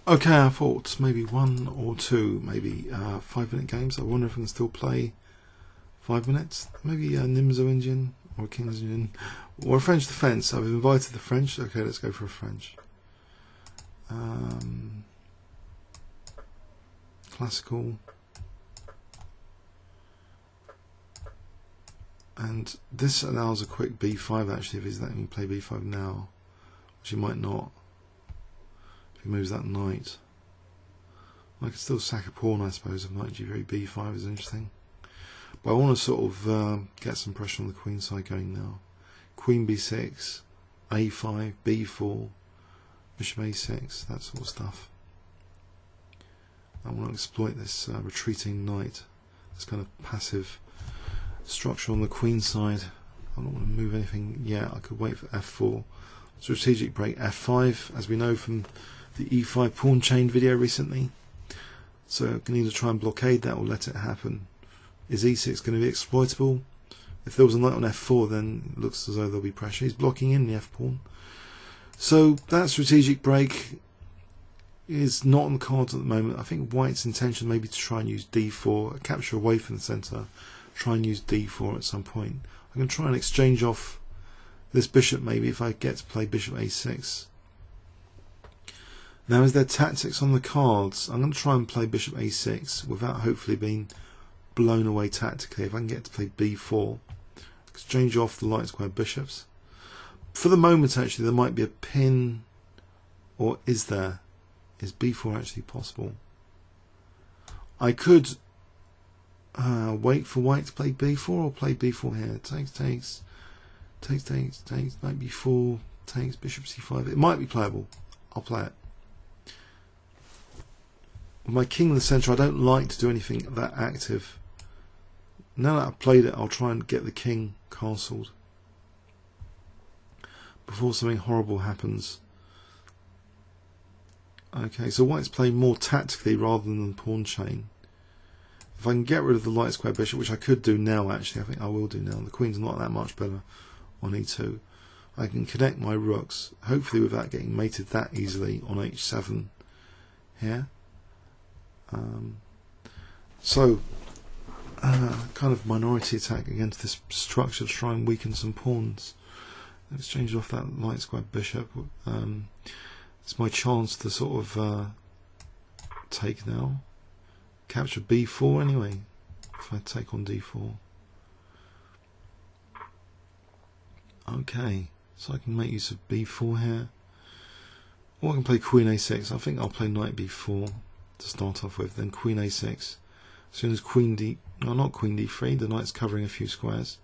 Okay, I thought maybe one or two, maybe 5-minute games. I wonder if I can still play 5 minutes. Maybe a Nimzo Indian or a King's Indian or a French defence. I've invited the French. Okay, let's go for a French. Classical. And this allows a quick b5 actually, if he's letting me play b5 now, which he might not. If he moves that knight, I could still sack a pawn, I suppose, if knight g3 b5 is interesting. But I want to sort of get some pressure on the queen side going now. Queen b6, a5, b4, bishop a6, that sort of stuff. I want to exploit this retreating knight, this kind of passive structure on the queen side. I don't want to move anything yet. I could wait for f4. Strategic break f5, as we know from the e5 pawn chain video recently. So I can either try and blockade that or let it happen. Is e6 going to be exploitable? If there was a knight on f4, then it looks as though there'll be pressure. He's blocking in the f pawn. So that strategic break is not on the cards at the moment. I think white's intention may be to try and use d4, capture away from the centre, try and use d4 at some point. I can try and exchange off this bishop maybe if I get to play bishop a6. Now, is there tactics on the cards? I'm going to try and play bishop a6 without hopefully being blown away tactically. If I can get to play b4, exchange off the light square bishops. For the moment, actually, there might be a pin, or is there? Is b4 actually possible? I could wait for white to play b4 or play b4 here. Takes, knight b4, takes, bishop c5. It might be playable. I'll play it. With my king in the centre, I don't like to do anything that active. Now that I've played it, I'll try and get the king castled before something horrible happens. Okay, so white's playing more tactically rather than the pawn chain. If I can get rid of the light square bishop, which I could do now actually, I think I will do now. The queen's not that much better on e2. I can connect my rooks, hopefully without getting mated that easily on h7 here. Kind of minority attack against this structure to try and weaken some pawns. Let's change off that light square bishop. It's my chance to sort of take now. Capture b4 anyway, if I take on d4. Okay, so I can make use of b4 here. Or I can play queen a6. I think I'll play knight b4 to start off with, then queen a6. As soon as queen d... no, not queen d3, the knight's covering a few squares.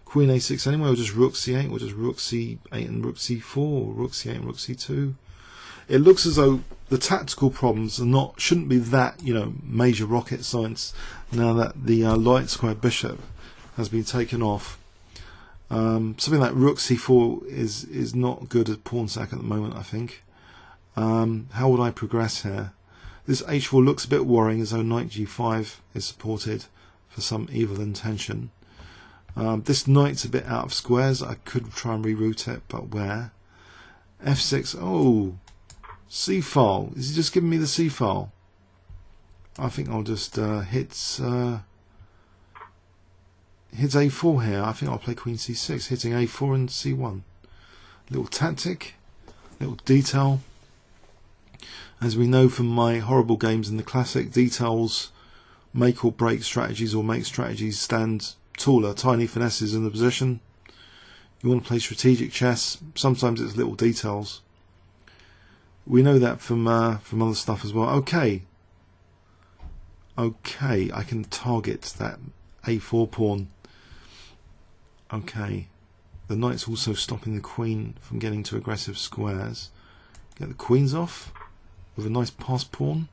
Queen a6 anyway, or just rook c8, or just rook c8 and rook c4, or rook c8 and rook c2. It looks as though the tactical problems are shouldn't be that, major rocket science now that the light square bishop has been taken off. Something like rook c4 is not good at pawn sack at the moment, I think. How would I progress here? This h4 looks a bit worrying, as though knight g5 is supported for some evil intention. This knight's a bit out of squares. I could try and reroute it, but where? f6. Oh, c file. Is he just giving me the c file? I think I'll just hit a4 here. I think I'll play queen c6, hitting a4 and c1. Little tactic, little detail. As we know from my horrible games in the classic, details make or break strategies, or make strategies stand taller. Tiny finesses in the position. You want to play strategic chess. Sometimes it's little details. We know that from other stuff as well. Okay, I can target that a4 pawn. Okay, the knight's also stopping the queen from getting to aggressive squares. Get the queens off with a nice pass pawn.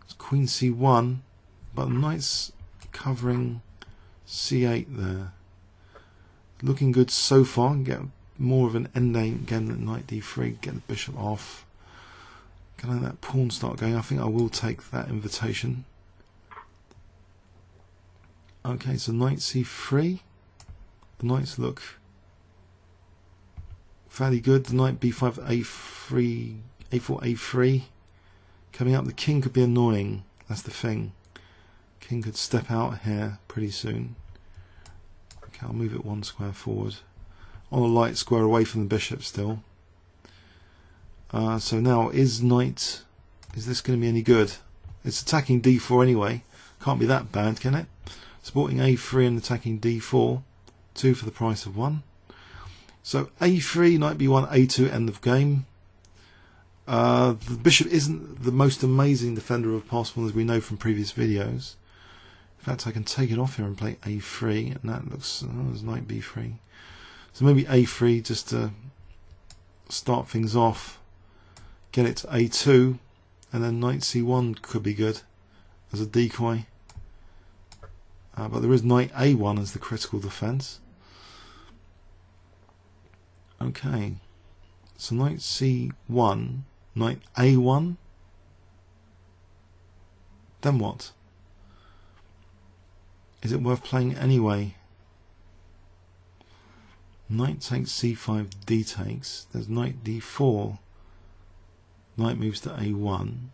It's queen c1, but the knight's covering c8 there. Looking good so far. Get more of an endgame again at knight d3. Get the bishop off. Can I let that pawn start going? I think I will take that invitation. Okay, so knight c3. The knights look fairly good. The knight b5, a3, a4, a3. Coming up, the king could be annoying. That's the thing. King could step out here pretty soon. Okay, I'll move it 1 square forward. On a light square away from the bishop still. So now, is this going to be any good? It's attacking d4 anyway. Can't be that bad, can it? Supporting a3 and attacking d4. 2 for the price of 1. So a3, knight b1, a2, end of game. The bishop isn't the most amazing defender of pass pawn as we know from previous videos. In fact, I can take it off here and play a3, and that looks, there's knight b3. So maybe a3 just to start things off, get it to a2, and then knight c1 could be good as a decoy. But there is knight a1 as the critical defense. Okay, so knight c1, knight a1, then what? Is it worth playing anyway? Knight takes c5, d takes, there's knight d4, knight moves to a1.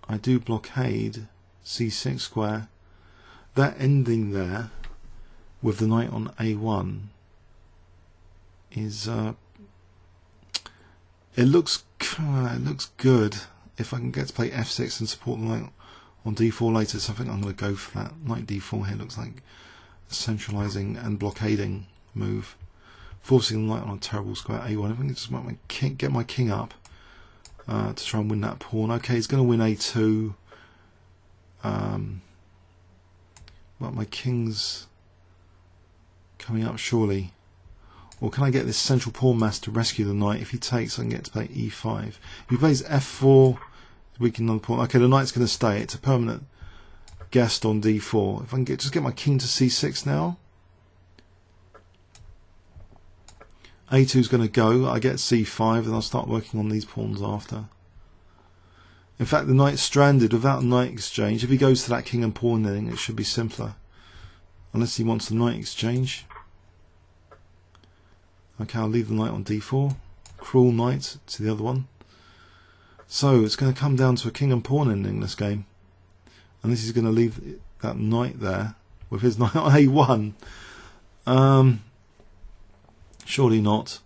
I do blockade c6 square. That ending there with the knight on a1 is it looks good if I can get to play f6 and support the knight on d4 later. So I think I'm going to go for that. Knight d4 here looks like a centralizing and blockading move, forcing the knight on a terrible square a1. I think I just want my king, get my king up to try and win that pawn. Okay, he's going to win a2, but my king's coming up surely. Or can I get this central pawn mass to rescue the knight? If he takes, I can get to play e5. If he plays f4, weaken another pawn. Okay, the knight's going to stay. It's a permanent guest on d4. If I can just get my king to c6 now. a2 is going to go. I get c5, and I'll start working on these pawns after. In fact, the knight's stranded without a knight exchange. If he goes to that king and pawn ending, it should be simpler. Unless he wants the knight exchange. Okay, I'll leave the knight on d4. Cruel knight to the other one. So it's going to come down to a king and pawn ending this game. And this is going to leave that knight there with his knight on a1. Surely not.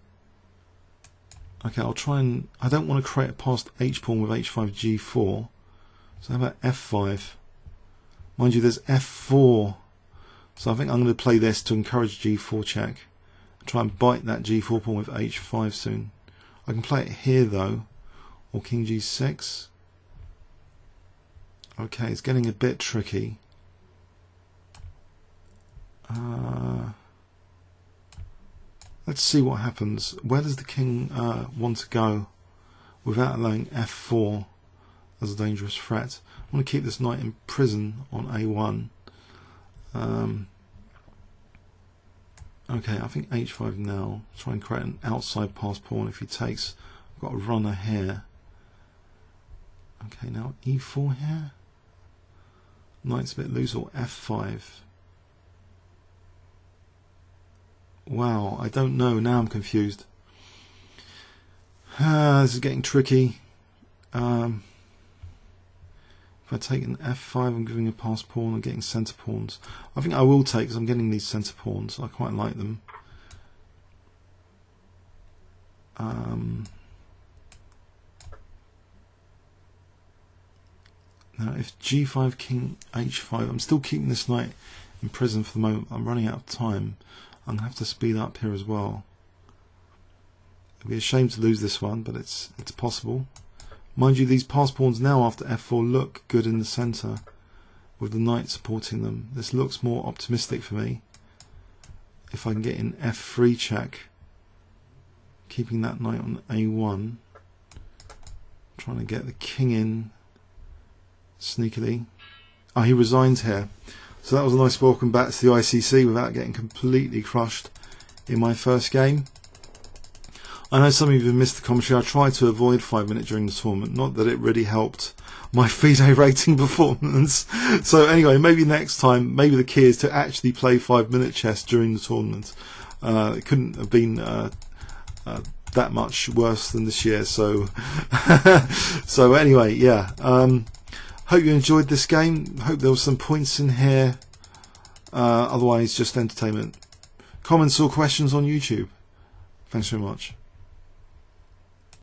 Okay, I'll try and... I don't want to create a passed h-pawn with h5, g4. So how about f5? Mind you, there's f4. So I think I'm going to play this to encourage g4 check. Try and bite that g4 pawn with h5 soon. I can play it here though, or king g6. Okay, it's getting a bit tricky. Let's see what happens. Where does the king want to go without allowing f4 as a dangerous threat? I want to keep this knight in prison on a1. Okay, I think h5 now. Try and create an outside pass pawn if he takes. I've got a runner here. Okay, now e4 here. Knight's a bit loose, or f5. Wow, I don't know. Now I'm confused. This is getting tricky. If I take an f5, I'm giving a pass pawn and getting centre pawns. I think I will take, because I'm getting these centre pawns. I quite like them. Now if g5, king h5, I'm still keeping this knight in prison for the moment. I'm running out of time. I'm going to have to speed up here as well. It'd be a shame to lose this one, but it's possible. Mind you, these pass pawns now after f4 look good in the centre with the knight supporting them. This looks more optimistic for me. If I can get in f3 check, keeping that knight on a1, trying to get the king in sneakily. Oh, he resigns here. So that was a nice welcome back to the ICC without getting completely crushed in my first game. I know some of you have missed the commentary. I tried to avoid 5-minute during the tournament. Not that it really helped my FIDE rating performance. So anyway, maybe next time, maybe the key is to actually play 5-minute chess during the tournament. It couldn't have been that much worse than this year. So so anyway, yeah, hope you enjoyed this game. Hope there was some points in here. Otherwise, just entertainment. Comments or questions on YouTube. Thanks very much.